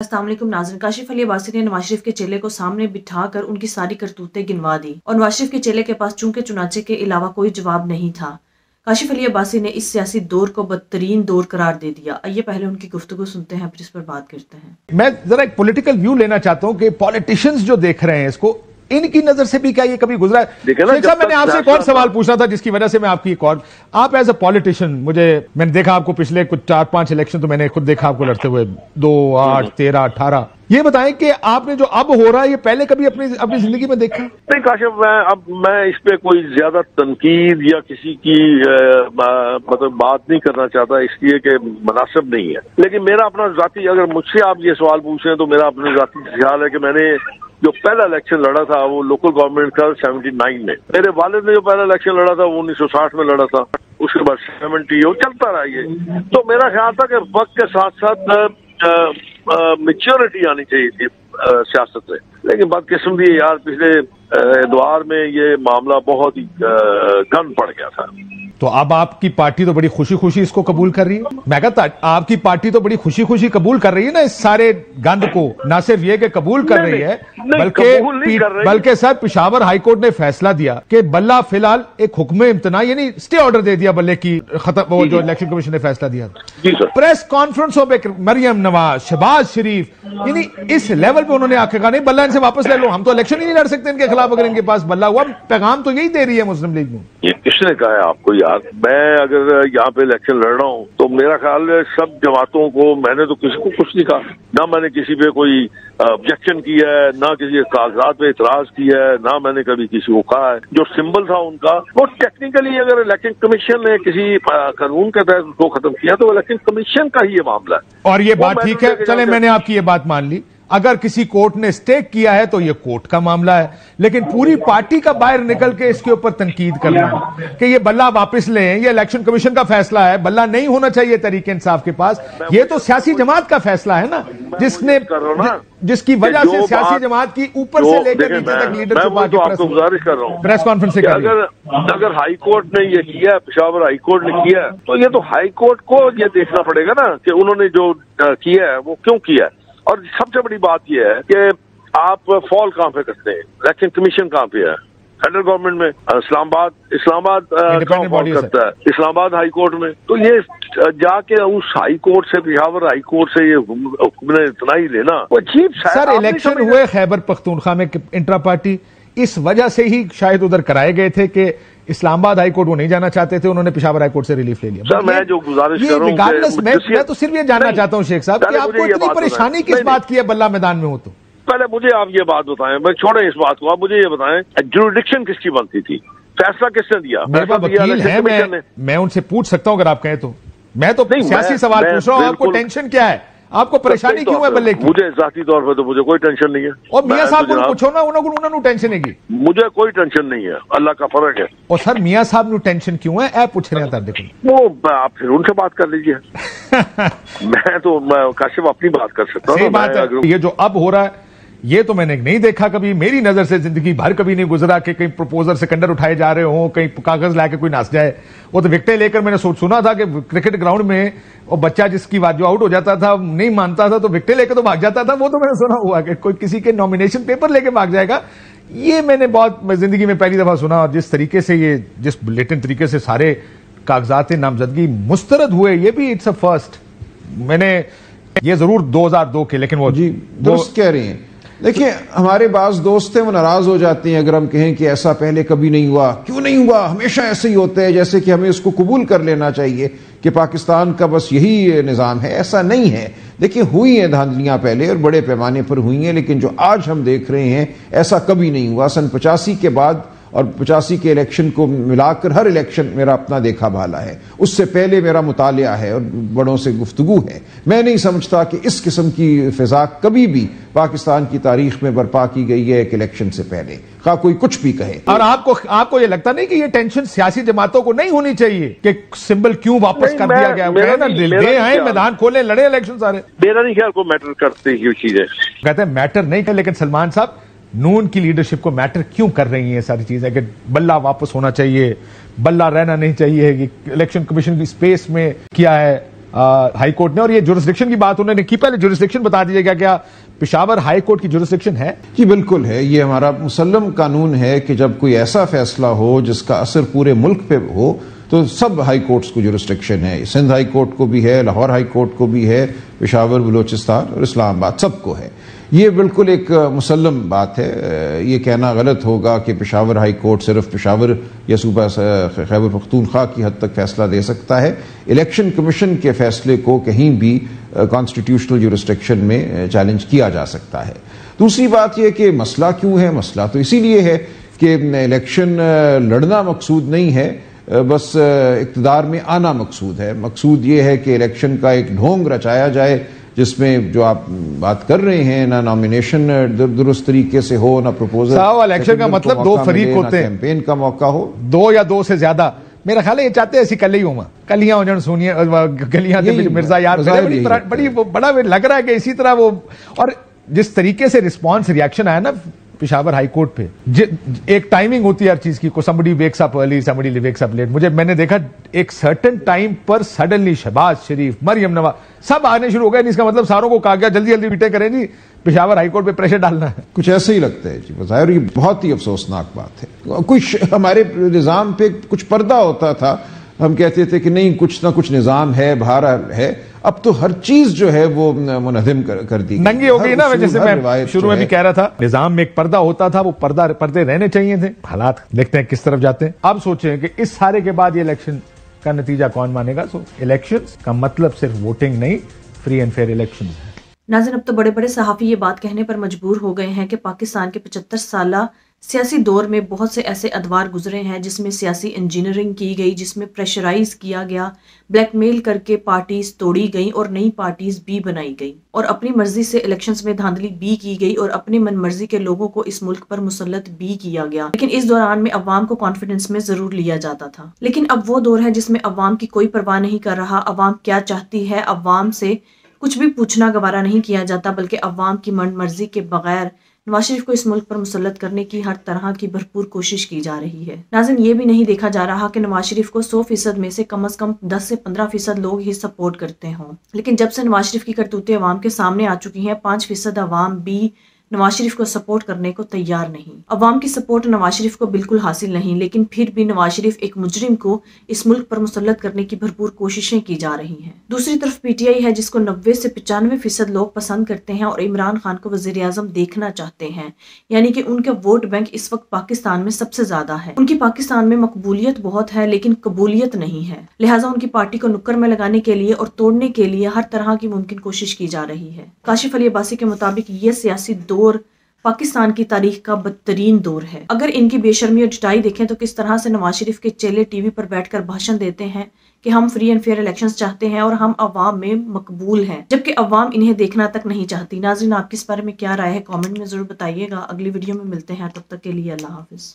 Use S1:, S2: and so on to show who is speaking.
S1: अस्सलाम वालेकुम नाज़रीन। काशिफ अली अब्बासी ने नवाज शरीफ के चेले को सामने बिठाकर उनकी सारी करतूतें गिनवा दी और नवाज शरीफ के चेले के पास चूंकि चुनाचे के अलावा कोई जवाब नहीं था। काशिफ अली अब्बासी ने इस सियासी दौर को बदतरीन दौर करार दे दिया। आइए पहले उनकी गुफ्तगू सुनते हैं, फिर इस पर बात करते हैं।
S2: मैं जरा एक पॉलिटिकल व्यू लेना चाहता हूं कि पॉलिटिशियंस जो देख रहे हैं इसको, इनकी नजर से भी क्या ये कभी गुजरा है? शेख साहब, मैंने आपसे एक और सवाल पूछना था जिसकी वजह से मैं आपकी एक और, आप एज अ पॉलिटिशियन, मैंने देखा आपको पिछले कुछ 4-5 इलेक्शन तो मैंने खुद देखा आपको लड़ते हुए 2, 8, 13, 18। ये बताएं कि आपने जो अब हो रहा है ये पहले कभी अपनी जिंदगी में देखा?
S3: नहीं काशिफ, मैं इस पे कोई ज्यादा तनकीद या किसी की मतलब बात नहीं करना चाहता, इसलिए कि मुनासिब नहीं है। लेकिन मेरा अपना जाती, अगर मुझसे आप ये सवाल पूछें तो मेरा अपना जाती ख्याल है कि मैंने जो पहला इलेक्शन लड़ा था वो लोकल गवर्नमेंट का 79 में, मेरे वालिद ने जो पहला इलेक्शन लड़ा था वो 1960 में लड़ा था, उसके बाद 70 वो चलता रहा ये। तो मेरा ख्याल था कि वक्त के साथ साथ मैच्योरिटी आनी चाहिए थी सियासत में, लेकिन बदकिस्मती यार पिछले द्वार में ये मामला बहुत ही गंद पड़ गया था।
S2: तो अब आपकी पार्टी तो बड़ी खुशी खुशी इसको कबूल कर रही है। मैं कहता आपकी पार्टी तो बड़ी खुशी खुशी कबूल कर रही है ना इस सारे गंद को, ना सिर्फ ये कि कबूल कर रही है बल्कि सर पिशावर हाईकोर्ट ने फैसला दिया कि बल्ला फिलहाल एक हुक्म इम्तना यानी स्टे ऑर्डर दे दिया बल्ले की खत्म, वो जो इलेक्शन कमीशन ने फैसला दिया। प्रेस कॉन्फ्रेंसों पे मरियम नवाज, शहबाज शरीफ, यानी इस लेवल पे उन्होंने आके कहा नहीं बल्ला इनसे वापस ले लो, हम तो इलेक्शन ही नहीं लड़ सकते इनके खिलाफ अगर इनके पास बल्ला हुआ। पैगाम तो यही दे रही है मुस्लिम लीग में।
S3: ये किसने कहा है आपको? यार मैं अगर यहाँ पे इलेक्शन लड़ रहा हूँ तो मेरा ख्याल है सब जमातों को, मैंने तो किसी को कुछ नहीं कहा, ना मैंने किसी पे कोई ऑब्जेक्शन किया है, ना किसी कागजात पे इतराज किया है, ना मैंने कभी किसी को कहा है। जो सिंबल था उनका वो टेक्निकली अगर इलेक्शन कमीशन ने किसी कानून के तहत उसको खत्म किया तो इलेक्शन कमीशन का ही ये मामला है।
S2: और ये बात ठीक है, चले मैंने आपकी ये बात मान ली, अगर किसी कोर्ट ने स्टे किया है तो ये कोर्ट का मामला है, लेकिन पूरी पार्टी का बाहर निकल के इसके ऊपर तनकीद करना कि ये बल्ला वापस लें, ये इलेक्शन कमीशन का फैसला है, बल्ला नहीं होना चाहिए तहरीक इंसाफ के पास, ये तो सियासी जमात का फैसला है ना, जिसकी वजह से सियासी जमात की ऊपर से लेकर नीचे तक लीडरशिप
S3: आपको गुजारिश कर रहा हूँ
S2: प्रेस कॉन्फ्रेंस से
S3: अगर हाई कोर्ट ने ये किया, पेशावर हाई कोर्ट ने किया, तो ये तो हाई कोर्ट को ये देखना पड़ेगा ना कि उन्होंने जो किया है वो क्यों किया है। और सबसे बड़ी बात यह है कि आप फॉल कहां पे करते हैं, इलेक्शन कमीशन कहां पे है? फेडरल गवर्नमेंट में, इस्लामाबाद फॉल करता है, इस्लामाबाद हाई कोर्ट में। तो ये जाके उस हाई कोर्ट से, पेशावर हाई कोर्ट से ये हुक्म ने इतना ही लेना, वो अजीब।
S2: सर इलेक्शन हुए खैबर पख्तूनख्वा में इंट्रा पार्टी, इस वजह से ही शायद उधर कराए गए थे कि इस्लामाबाद हाई कोर्ट वो नहीं जाना चाहते थे, उन्होंने पेशावर हाई कोर्ट से रिलीफ ले लिया।
S3: सर मैं जो गुजारिश कर रहा हूं,
S2: मैं तो सिर्फ ये जानना चाहता हूं शेख साहब कि आपको इतनी परेशानी किस बात की है बल्ला मैदान में हो? तो
S3: पहले मुझे आप ये बात बताएं, मैं छोड़े इस बात को, आप मुझे ये बताएं जुरिडिक्शन किसकी बनती थी, फैसला किसने दिया?
S2: वकील है, मैं उनसे पूछ सकता हूं अगर आप कहें तो। मैं तो सियासी सवाल पूछ रहा हूं, आपको टेंशन क्या है, आपको परेशानी क्यों है बल्ले की?
S3: मुझे जाती तौर पर तो मुझे कोई टेंशन नहीं है।
S2: और मियां साहब को पूछो ना, उन्होंने टेंशन है की?
S3: मुझे कोई टेंशन नहीं है, अल्लाह का फर्क है।
S2: और सर मियां साहब ने टेंशन क्यों है, आप पूछ रहे हैं? देखो
S3: वो आप फिर उनसे बात कर लीजिए। मैं काशिफ अपनी बात कर सकता हूँ।
S2: सही बात है, ये जो अब हो रहा है ये तो मैंने नहीं देखा कभी, मेरी नजर से जिंदगी भर कभी नहीं गुजरा कि कहीं प्रपोजर सिकंदर उठाए जा रहे हो, कहीं कागज लाके कोई नाच जाए। वो तो विकेटें लेकर मैंने सुना था कि क्रिकेट ग्राउंड में वो बच्चा जिसकी बात जो आउट हो जाता था नहीं मानता था तो विकेटें लेकर तो भाग जाता था। वो तो मैंने सुना हुआ कि कोई किसी के नॉमिनेशन पेपर लेके भाग जाएगा। ये मैंने बहुत जिंदगी में पहली दफा सुना। और जिस तरीके से ये जिस ब्लेटेंट तरीके से सारे कागजात नामजदगी मुस्तरद हुए, ये भी इट्स अ फर्स्ट। मैंने ये जरूर 2002 के, लेकिन वो
S4: जी दोस्त कह रहे हैं। देखिए हमारे पास दोस्त हैं, वो नाराज हो जाते हैं अगर हम कहें कि ऐसा पहले कभी नहीं हुआ। क्यों नहीं हुआ? हमेशा ऐसे ही होता है, जैसे कि हमें इसको कबूल कर लेना चाहिए कि पाकिस्तान का बस यही निज़ाम है। ऐसा नहीं है। देखिए हुई हैं धांधलियां पहले और बड़े पैमाने पर हुई हैं, लेकिन जो आज हम देख रहे हैं ऐसा कभी नहीं हुआ। सन 85 के बाद और 85 के इलेक्शन को मिलाकर हर इलेक्शन मेरा अपना देखा भाला है, उससे पहले मेरा मुतालिया है और बड़ों से गुफ्तगू है। मैं नहीं समझता कि इस किस्म की फिजा कभी भी पाकिस्तान की तारीख में बर्पा की गई है एक इलेक्शन से पहले, खा कोई कुछ भी कहे।
S2: और आपको ये लगता नहीं कि ये टेंशन सियासी जमातों को नहीं होनी चाहिए कि सिंबल क्यों वापस कर दिया गया? मैदान खोले, लड़े इलेक्शन सारे।
S3: मेरा नहीं ख्याल को मैटर करते ये चीजें, कहते
S2: हैं मैटर नहीं कर। लेकिन सलमान साहब नून की लीडरशिप को मैटर क्यों कर रही है सारी चीजें कि बल्ला वापस होना चाहिए, बल्ला रहना नहीं चाहिए, इलेक्शन कमीशन की स्पेस में किया है, हाई कोर्ट ने, और ये जुरिस्डिक्शन की बात उन्होंने की, पहले जुरिस्डिक्शन बता दीजिएगा, क्या पेशावर हाई कोर्ट की जुरिस्डिक्शन है?
S4: जी बिल्कुल है, ये हमारा मुसल्लम कानून है कि जब कोई ऐसा फैसला हो जिसका असर पूरे मुल्क पे हो तो सब हाई कोर्ट्स को जुरिस्डिक्शन है। सिंध हाई कोर्ट को भी है, लाहौर हाई कोर्ट को भी है, पेशावर, बलूचिस्तान और इस्लामाबाद सबको है। ये बिल्कुल एक मुसल्लम बात है। ये कहना गलत होगा कि पेशावर हाई कोर्ट सिर्फ पेशावर या सूबा खैबर पख्तूनख्वा की हद तक फैसला दे सकता है। इलेक्शन कमीशन के फैसले को कहीं भी कॉन्स्टिट्यूशनल जुरिस्डिक्शन में चैलेंज किया जा सकता है। दूसरी बात यह कि मसला क्यों है, मसला तो इसीलिए है कि इलेक्शन लड़ना मकसूद नहीं है, बस इक़्तिदार में आना मकसूद है। मकसूद ये है कि इलेक्शन का एक ढोंग रचाया जाए जिसमें जो आप बात कर रहे हैं, ना नॉमिनेशन दुरुस्त तरीके से हो, ना प्रपोजल।
S2: इलेक्शन का मतलब दो फरीक होते हैं,
S4: कैंपेन का मौका हो,
S2: दो या दो से ज्यादा। मेरा ख्याल है ये चाहते हैं ऐसी कल ही हो, कलियां हो जाए, सोनिया गलियां मिर्जा यार, बड़ा लग रहा है कि इसी तरह वो। और जिस तरीके से रिस्पॉन्स रिएक्शन आया ना पेशावर हाई कोर्ट पे, एक टाइमिंग होती है हर चीज की, को somebody wakes up early, somebody wakes up late। मैंने देखा एक सर्टेन टाइम पर सडनली शहबाज शरीफ, मरियम नवाज सब आने शुरू हो गए। इसका मतलब सारों को कहा गया जल्दी जल्दी बीटे करें जी, पेशावर हाई कोर्ट पे प्रेशर डालना है।
S4: कुछ ऐसे ही लगता है जी, बज़ाहिर ये बहुत ही अफसोसनाक बात है। कुछ हमारे निजाम पे कुछ पर्दा होता था, हम कहते थे कि नहीं कुछ ना कुछ निजाम है, बहरहाल है। अब तो हर चीज जो है वो मुनहदिम कर दी,
S2: नंगी हो गई ना। जैसे मैं शुरू में भी कह रहा था, निजाम में एक पर्दा होता था, वो पर्दे रहने चाहिए थे। हालात देखते हैं किस तरफ जाते हैं। अब सोचें कि इस सारे के बाद ये इलेक्शन का नतीजा कौन मानेगा। सो इलेक्शंस का मतलब सिर्फ वोटिंग नहीं, फ्री एंड फेयर इलेक्शंस है।
S1: नाज़रीन, अब तो बड़े बड़े सहाफ़ी ये बात कहने पर मजबूर हो गए हैं कि पाकिस्तान के 75 साला सियासी दौर में बहुत से ऐसे अदवार गुजरे हैं जिसमें सियासी इंजीनियरिंग की गई, जिसमें प्रेशराइज किया गया, ब्लैकमेल करके पार्टीज तोड़ी गई और नई पार्टीज भी बनाई गई, और अपनी मर्जी से इलेक्शंस में धांधली भी की गई और अपनी मनमर्जी के लोगों को इस मुल्क पर मुसल्लत भी किया गया। लेकिन इस दौरान में अवाम को कॉन्फिडेंस में जरूर लिया जाता था। लेकिन अब वो दौर है जिसमें अवाम की कोई परवाह नहीं कर रहा। अवाम क्या चाहती है, अवाम से कुछ भी पूछना गवारा नहीं किया जाता, बल्कि अवाम की मन मर्जी के बगैर नवाज शरीफ को इस मुल्क पर मुसल्लत करने की हर तरह की भरपूर कोशिश की जा रही है। नाज़रीन, ये भी नहीं देखा जा रहा कि नवाज शरीफ को 100% में से कम 10 से 15% लोग ही सपोर्ट करते हों। लेकिन जब से नवाज शरीफ की करतूतें अवाम के सामने आ चुकी हैं, 5% अवाम भी नवाज शरीफ को सपोर्ट करने को तैयार नहीं। अवाम की सपोर्ट नवाज शरीफ को बिल्कुल हासिल नहीं, लेकिन फिर भी नवाज शरीफ एक मुजरिम को इस मुल्क पर मुसल्लत करने की भरपूर कोशिशें की जा रही हैं। दूसरी तरफ पीटीआई है जिसको 90 से 95% लोग पसंद करते हैं और इमरान खान को वजीर आजम देखना चाहते हैं। यानी कि उनका वोट बैंक इस वक्त पाकिस्तान में सबसे ज्यादा है। उनकी पाकिस्तान में मकबूलियत बहुत है लेकिन कबूलियत नहीं है, लिहाजा उनकी पार्टी को नुक्कर में लगाने के लिए और तोड़ने के लिए हर तरह की मुमकिन कोशिश की जा रही है। काशिफ अली अब्बासी के मुताबिक ये सियासी दौर पाकिस्तान की तारीख का बदतरीन दौर है। अगर इनकी बेशर्मी और जुटाई देखें तो किस तरह से नवाज शरीफ के चेले टीवी पर बैठकर भाषण देते हैं कि हम फ्री एंड फेयर इलेक्शंस चाहते हैं और हम अवाम में मकबूल हैं, जबकि अवाम इन्हें देखना तक नहीं चाहती। नाज़रीन, आपकी इस बारे में क्या राय है, कमेंट में जरूर बताइएगा। अगली वीडियो में मिलते हैं, तब तक के लिए अल्लाह हाफिज।